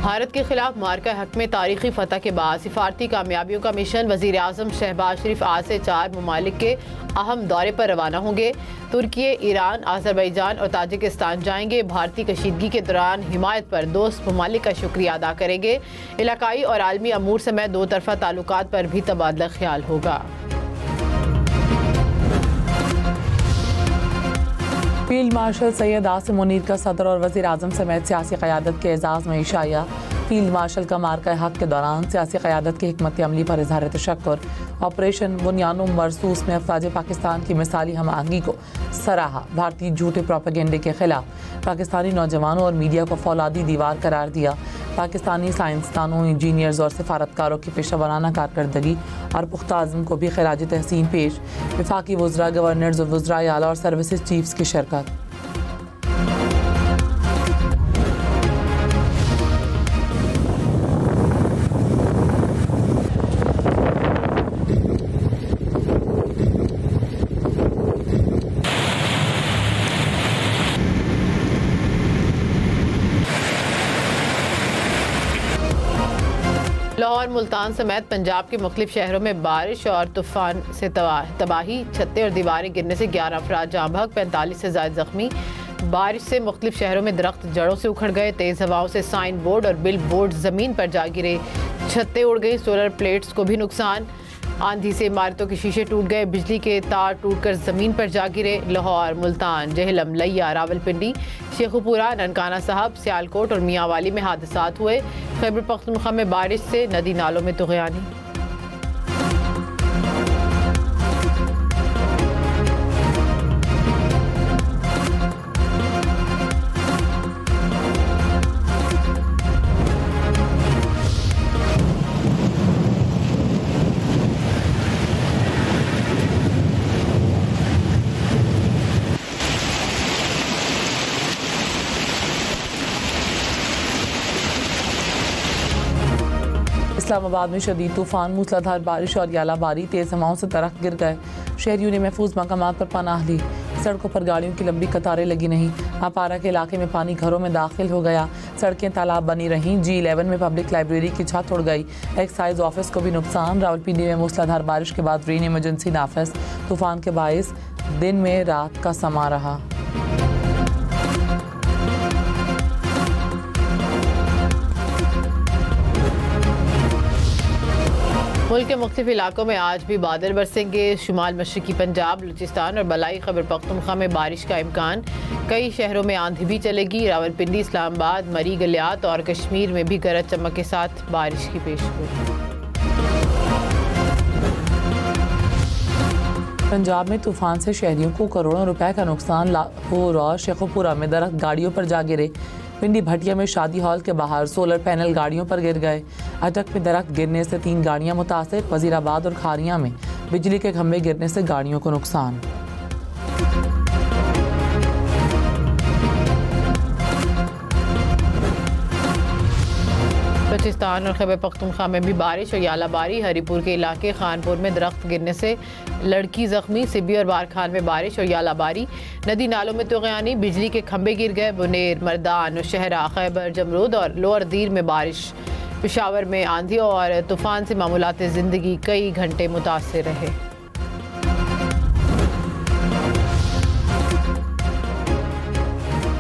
भारत के खिलाफ मार्का हक में तारीखी फतह के बाद सिफारती कामयाबियों का मिशन। वज़ीर आज़म शहबाज शरीफ आज से 4 ममालिक के अहम दौरे पर रवाना होंगे। तुर्की, ईरान, आज़रबाईजान और ताजिकिस्तान जाएंगे। भारतीय कशीदगी के दौरान हिमायत पर दोस्त ममालिक का शुक्रिया अदा करेंगे। इलाकाई और आलमी अमूर समेत दो तरफ़ा ताल्लुकात पर भी तबादला ख्याल होगा। फील्ड मार्शल सैयद आसिम मुनीर का सदर और वज़ीर आज़म समेत सियासी क़यादत के एजाज़ में इशाया। फील्ड मार्शल का मार्का हक के दौरान सियासी क़यादत की हिकमत अमली पर इज़हार तशक्कुर। ऑपरेशन बुनियानो मरसूस में अफ़वाज पाकिस्तान की मिसाली हम आहंगी को सराहा। भारतीय झूठे प्रोपेगेंडे के खिलाफ पाकिस्तानी नौजवानों और मीडिया को फौलादी दीवार करार दिया। पाकिस्तानी साइंसदानों, इंजीनियर्स और सिफारतकारों की पेशा वराना कारकर्दगी और पुख्ता आज़म को भी खिराज तहसीन पेश। वफाकी वज़रा, गवर्नर्स, वज़राए आला और सर्विसेज चीफ्स की शिरकत। लाहौर, मुल्तान समेत पंजाब के मुख्तलिफ शहरों में बारिश और तूफान से तबाही। छतें और दीवारें गिरने से 11 अफराद जाँ बहक, 45 से ज़ायद जख्मी। बारिश से मुख्तलिफ शहरों में दरख्त जड़ों से उखड़ गए। तेज़ हवाओं से साइन बोर्ड और बिल बोर्ड ज़मीन पर जा गिरे। छतें उड़ गई, सोलर प्लेट्स को भी नुकसान। आंधी से इमारतों के शीशे टूट गए, बिजली के तार टूटकर ज़मीन पर जा गिरे। लाहौर, मुल्तान, जहलम, लिया, रावलपिंडी, शेखुपुरा, ननकाना साहब, सियालकोट और मियांवाली में हादसात हुए। खैबर पख्तूनख्वा में बारिश से नदी नालों में तुग़यानी। इस्लामाबाद में शदीद तूफान, मूसलाधार बारिश और यालाबारी। तेज़ हवाओं से दरख्त गिर गए। शहरियों ने महफूज मकामात पर पनाह ली। सड़कों पर गाड़ियों की लंबी कतारें लगी नहीं। अपारा के इलाके में पानी घरों में दाखिल हो गया। सड़कें तालाब बनी रहीं। G11 में पब्लिक लाइब्रेरी की छत उड़ गई। एक्साइज ऑफिस को भी नुकसान। रावलपिंडी में मूसलाधार बारिश के बाद रेन इमरजेंसी नाफिज। तूफान के बायस दिन में रात का समा रहा। मुल्क के मुख्तलिफ इलाकों में आज भी बादल बरसेंगे। शुमाल मशरकी पंजाब, बलूचिस्तान और बलाई खैबर पख्तूनख्वा में बारिश का इम्कान। कई शहरों में आंधी भी चलेगी। रावलपिंडी, इस्लामाबाद, मरी, गलियात और कश्मीर में भी गरज चमक के साथ बारिश की पेशगोई। पंजाब में तूफान से शहरियों को करोड़ों रुपए का नुकसान। लाहौर और शेखुपुरा में दरख्त गाड़ियों पर जा गिरे। पिंडी भटिया में शादी हॉल के बाहर सोलर पैनल गाड़ियों पर गिर गए। अटक में दरख्त गिरने से 3 गाड़ियां मुतासिर। वजीराबाद और खारियां में बिजली के खंभे गिरने से गाड़ियों को नुकसान। बलूचिस्तान और खैबर पख्तूनख्वा में भी बारिश और यालाबारी। हरीपुर के इलाके खानपुर में दरख्त गिरने से लड़की जख्मी। सिबी और बारखान में बारिश और यालाबारी। नदी नालों में तुग़यानी, बिजली के खंभे गिर गए। बुनेर, मर्दान, नौशहरा, खैबर, जमरूद और लोअर दीर में बारिश। पेशावर में आंधी और तूफान से मामूलात ज़िंदगी कई घंटे मुतासिर रहे।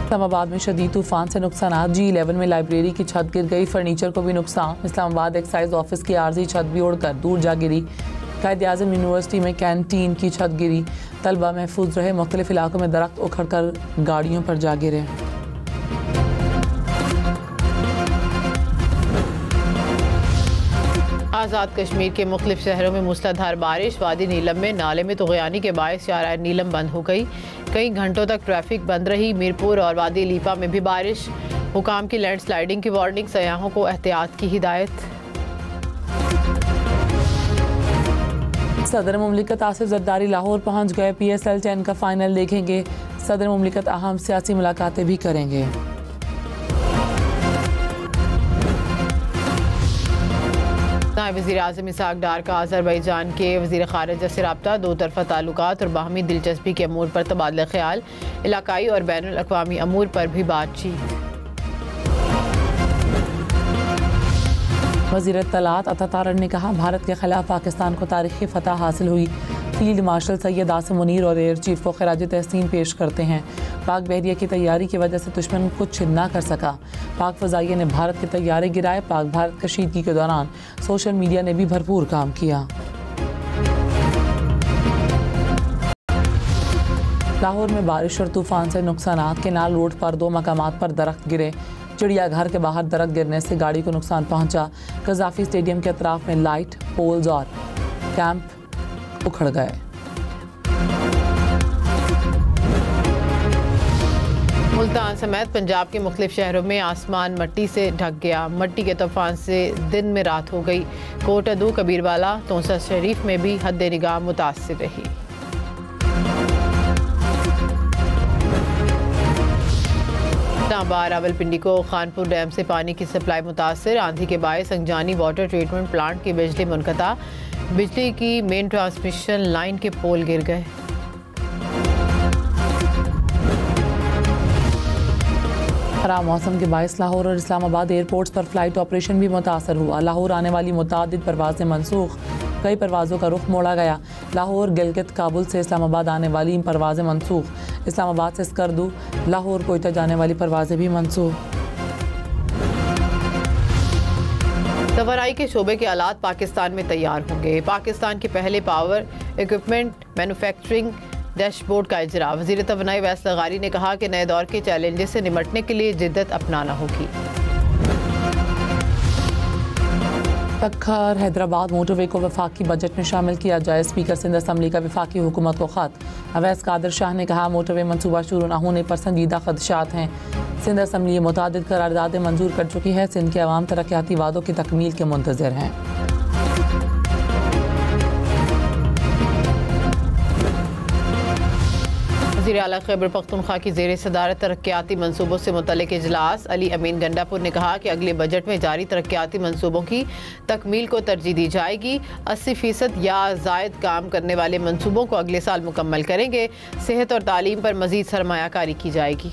इस्लामाबाद में शदीद तूफान से नुकसान। G11 में लाइब्रेरी की छत गिर गई, फर्नीचर को भी नुकसान। इस्लामाबाद एक्साइज ऑफिस की आर्जी छत भी उड़कर दूर जा गिरी। कायद-ए-आज़म यूनिवर्सिटी में कैंटीन की छत गिरी। तलबा महफूज रहे। मुख्तलिफ इलाकों में दरख्त उखड़ कर गाड़ियों पर जा गिरे। आज़ाद कश्मीर के मुख्तलिफ शहरों में मूसलाधार बारिश। वादी नीलम में नाले में तुग़यानी के बायस शाहराह नीलम बंद हो गई। कई घंटों तक ट्रैफिक बंद रही। मीरपुर और वादी लीपा में भी बारिश। हुकाम की लैंड स्लाइडिंग की वार्निंग, सयाहों को एहतियात की हिदायत। सदर मुमलिकत आसिफ जरदारी लाहौर पहुँच गए। PSL 10 का फाइनल देखेंगे। सदर मुमलिकत अहम सियासी मुलाकातें भी करेंगे। नायब वज़ीर-ए-आज़म इसहाक डार का आज़रबाईजान के वज़ीर ख़ारिजा से रब्ता। दो तरफ़ा ताल्लुकात और बाहमी दिलचस्पी के अमूर पर तबादला ख्याल। इलाकाई और बैनुल अक़वामी अमूर पर भी बातचीत। वज़ीर इत्तलात अता तारड़ ने कहा, भारत के खिलाफ पाकिस्तान को तारीखी फतह हासिल हुई। फील्ड मार्शल सैयद आसिम मुनीर और एयर चीफ को खराज तहसीन पेश करते हैं। पाक बहरिया की तैयारी की वजह से दुश्मन कुछ ना कर सका। पाक फ़ज़ाइया ने भारत के तैयारे गिराए। पाक भारत कशीदगी के दौरान सोशल मीडिया ने भी भरपूर काम किया। लाहौर में बारिश और तूफान से नुकसानात। केनाल रोड पर 2 मकामात पर दरख्त गिरे। चिड़ियाघर के बाहर दरख्त गिरने से गाड़ी को नुकसान पहुंचा। कज़ाफ़ी स्टेडियम के अतराफ में लाइट पोल्स और कैंप उखड़ गए। मुल्तान समेत पंजाब के मुख्तलिफ शहरों में आसमान मट्टी से ढक गया। मट्टी के तूफान से दिन में रात हो गई। कोटअदू, कबीरवाला, तोसा शरीफ में भी हद निगाह मुतासिर रही। नाबार रावलपिंडी को खानपुर डैम से पानी की सप्लाई मुतासिर। आंधी के बायस संगजानी वाटर ट्रीटमेंट प्लांट की बिजली मुनक़ता। बिजली की मेन ट्रांसमिशन लाइन के पोल गिर गए। खराब मौसम के बायस लाहौर और इस्लामाबाद एयरपोर्ट्स पर फ्लाइट ऑपरेशन भी मुतासर हुआ। लाहौर आने वाली मुतादिद परवाज़ें मनसूख। कई परवाज़ों का रुख मोड़ा गया। लाहौर, गिलगित, काबुल से इस्लामाबाद आने वाली परवाज़ें मनसूख। इस्लामाबाद से स्कर्दू, लाहौर, कोयटा जाने वाली परवाज़ें भी मनसूख। तवानाई के शोबे के आलात पाकिस्तान में तैयार होंगे। पाकिस्तान के पहले पावर इक्विपमेंट मैन्युफैक्चरिंग डैशबोर्ड का इजरा। वज़ीर तवानाई वैस लगारी ने कहा कि नए दौर के चैलेंजेस से निपटने के लिए जिद्दत अपनाना होगी। तखर हैदराबाद मोटरवे को वफाकी बजट में शामिल किया जाए। स्पीकर सिंध असम्बली का वफाकी हुकूमत को ख़त। अवैस कादिर शाह ने कहा, मोटरवे मनसूबा शुरू न होने पर संजीदा खदशात हैं। सिंध असम्बली मुतादिद करारदादें मंजूर कर चुकी है। सिंध के अवाम तरक्याती वादों की तकमील के मुंतज़िर हैं। वज़ीर आला खैबर पख्तूनख्वा की ज़ेर सदारत तरक्याती मनसूबों से मुतल्लिक़ इजलास। अली अमीन गंडापुर ने कहा कि अगले बजट में जारी तरक्याती मनसूबों की तकमील को तरजीह दी जाएगी। 80% या ज़ायद काम करने वाले मनसूबों को अगले साल मुकम्मल करेंगे। सेहत और तालीम पर मज़ीद सरमायाकारी की जाएगी।